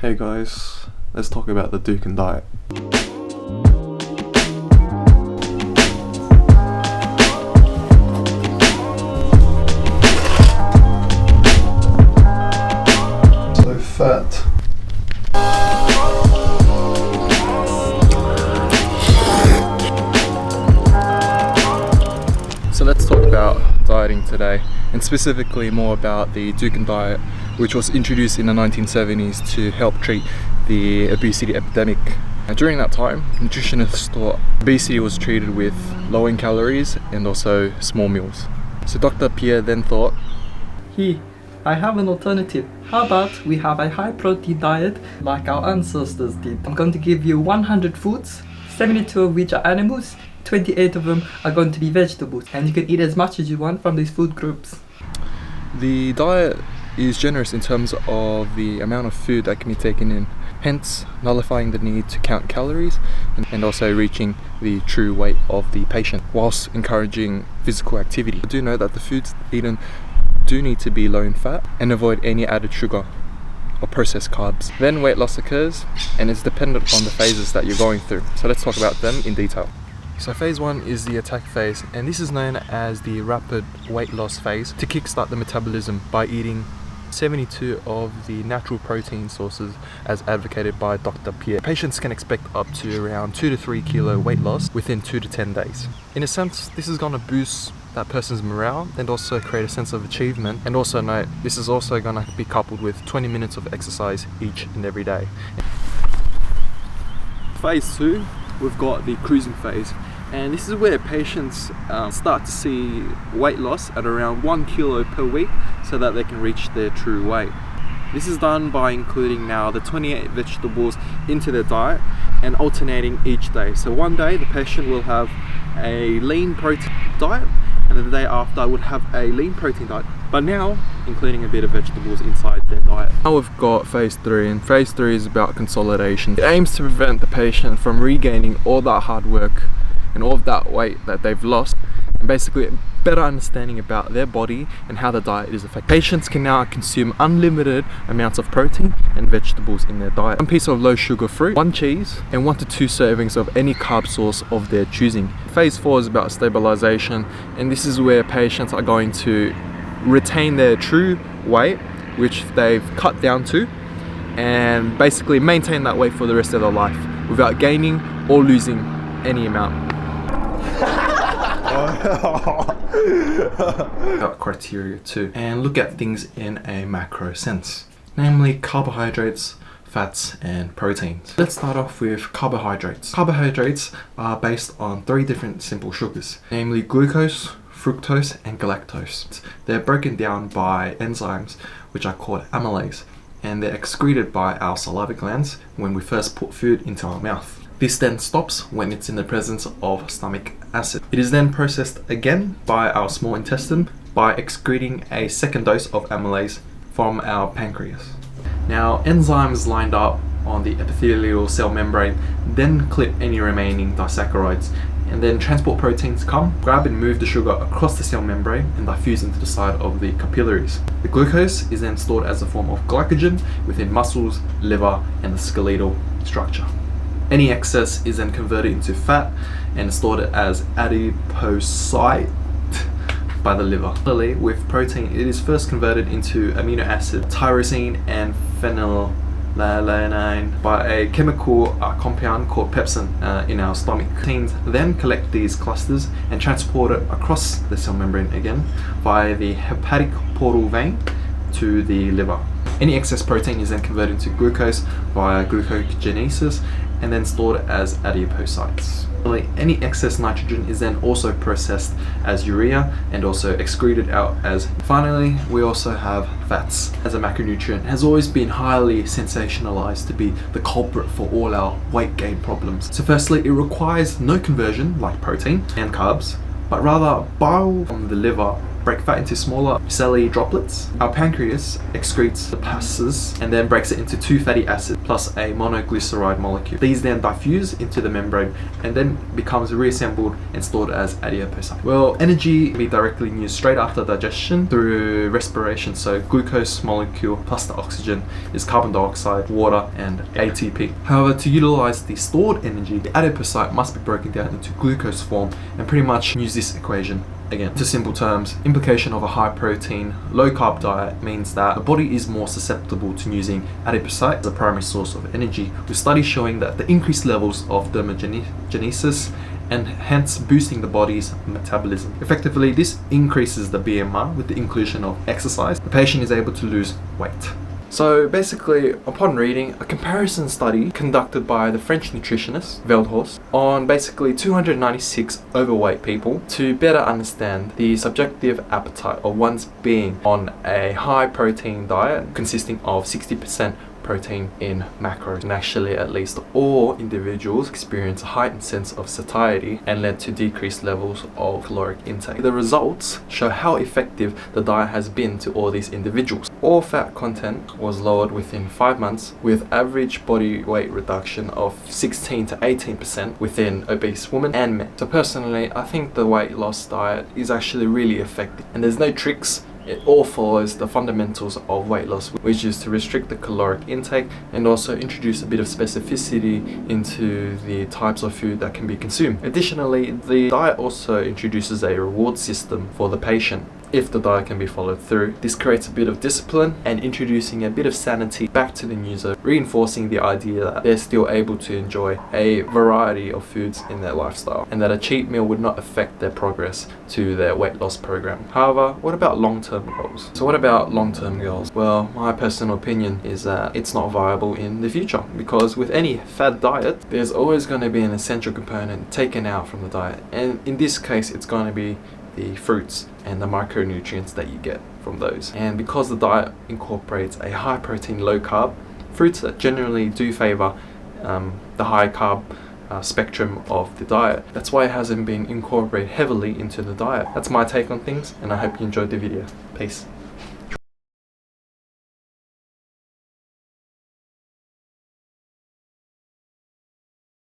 Hey guys, let's talk about the Dukan diet. So fat. So let's talk about dieting today, and specifically more about the Dukan diet, which was introduced in the 1970s to help treat the obesity epidemic. And during that time, nutritionists thought obesity was treated with low in calories and also small meals. So Dr. Pierre then thought, I have an alternative. How about we have a high protein diet like our ancestors did? I'm going to give you 100 foods, 72 of which are animals, 28 of them are going to be vegetables, and you can eat as much as you want from these food groups. the diet is generous in terms of the amount of food that can be taken in, hence nullifying the need to count calories and also reaching the true weight of the patient, whilst encouraging physical activity. Do note that the foods eaten do need to be low in fat and avoid any added sugar or processed carbs. Then weight loss occurs, and it's dependent on the phases that you're going through. So let's talk about them in detail. So phase 1 is the attack phase, and this is known as the rapid weight loss phase to kickstart the metabolism by eating 72 of the natural protein sources as advocated by Dr. Pierre. Patients can expect up to around 2 to 3 kilo weight loss within 2 to 10 days. In a sense, this is going to boost that person's morale and also create a sense of achievement. And also note, this is also going to be coupled with 20 minutes of exercise each and every day. Phase 2, we've got the cruising phase. And this is where patients start to see weight loss at around 1 kilo per week so that they can reach their true weight. This is done by including now the 28 vegetables into their diet and alternating each day. So one day the patient will have a lean protein diet, and the day after would have a lean protein diet, but now including a bit of vegetables inside their diet. Now we've got phase 3, and phase 3 is about consolidation. It aims to prevent the patient from regaining all that hard work and all of that weight that they've lost, and basically a better understanding about their body and how the diet is affected. Patients can now consume unlimited amounts of protein and vegetables in their diet. 1 piece of low sugar fruit, 1 cheese, and 1 to 2 servings of any carb source of their choosing. Phase 4 is about stabilization, and this is where patients are going to retain their true weight, which they've cut down to, and basically maintain that weight for the rest of their life without gaining or losing any amount. About criteria too, and look at things in a macro sense, namely carbohydrates, fats and proteins. Let's start off with carbohydrates. Carbohydrates are based on 3 different simple sugars, namely glucose, fructose and galactose. They're broken down by enzymes which are called amylase, and they're excreted by our salivary glands when we first put food into our mouth. This then stops when it's in the presence of stomach acid. It is then processed again by our small intestine by excreting a second dose of amylase from our pancreas. Now, enzymes lined up on the epithelial cell membrane then clip any remaining disaccharides, and then transport proteins come, grab and move the sugar across the cell membrane and diffuse into the side of the capillaries. The glucose is then stored as a form of glycogen within muscles, liver and the skeletal structure. Any excess is then converted into fat and stored as adipocyte by the liver. Similarly, with protein, it is first converted into amino acid tyrosine and phenylalanine by a chemical compound called pepsin in our stomach. Proteins then collect these clusters and transport it across the cell membrane again via the hepatic portal vein to the liver. Any excess protein is then converted into glucose via glucogenesis and then stored as adipocytes. Any excess nitrogen is then also processed as urea and also excreted out as. Finally, we also have fats. As a macronutrient, has always been highly sensationalized to be the culprit for all our weight gain problems. So firstly, it requires no conversion like protein and carbs, but rather bile from the liver break fat into smaller cellular droplets. Our pancreas excretes the passes and then breaks it into 2 fatty acids plus a monoglyceride molecule. These then diffuse into the membrane and then becomes reassembled and stored as adipocyte. Well, energy can be directly used straight after digestion through respiration. So glucose molecule plus the oxygen is carbon dioxide, water, and ATP. However, to utilize the stored energy, the adipocyte must be broken down into glucose form and pretty much use this equation. Again, to simple terms, implication of a high protein, low carb diet means that the body is more susceptible to using adipocyte as a primary source of energy, with studies showing that the increased levels of thermogenesis and hence boosting the body's metabolism. Effectively, this increases the BMR with the inclusion of exercise. The patient is able to lose weight. So basically, upon reading a comparison study conducted by the French nutritionist Veldhorst on basically 296 overweight people to better understand the subjective appetite of one's being on a high protein diet consisting of 60% protein in macros, and actually at least all individuals experience a heightened sense of satiety and led to decreased levels of caloric intake. The results show how effective the diet has been to all these individuals. All fat content was lowered within 5 months, with average body weight reduction of 16 to 18% within obese women and men. So personally, I think the weight loss diet is actually really effective, and there's no tricks. It all follows the fundamentals of weight loss, which is to restrict the caloric intake and also introduce a bit of specificity into the types of food that can be consumed. Additionally, the diet also introduces a reward system for the patient if the diet can be followed through. This creates a bit of discipline and introducing a bit of sanity back to the user, reinforcing the idea that they're still able to enjoy a variety of foods in their lifestyle and that a cheat meal would not affect their progress to their weight loss program. However, what about long-term goals? So what about long-term goals? Well, my personal opinion is that it's not viable in the future, because with any fad diet, there's always going to be an essential component taken out from the diet, and in this case it's going to be the fruits and the micronutrients that you get from those. And because the diet incorporates a high protein, low carb, fruits that generally do favor the high carb spectrum of the diet, that's why it hasn't been incorporated heavily into the diet. That's my take on things, and I hope you enjoyed the video. Peace.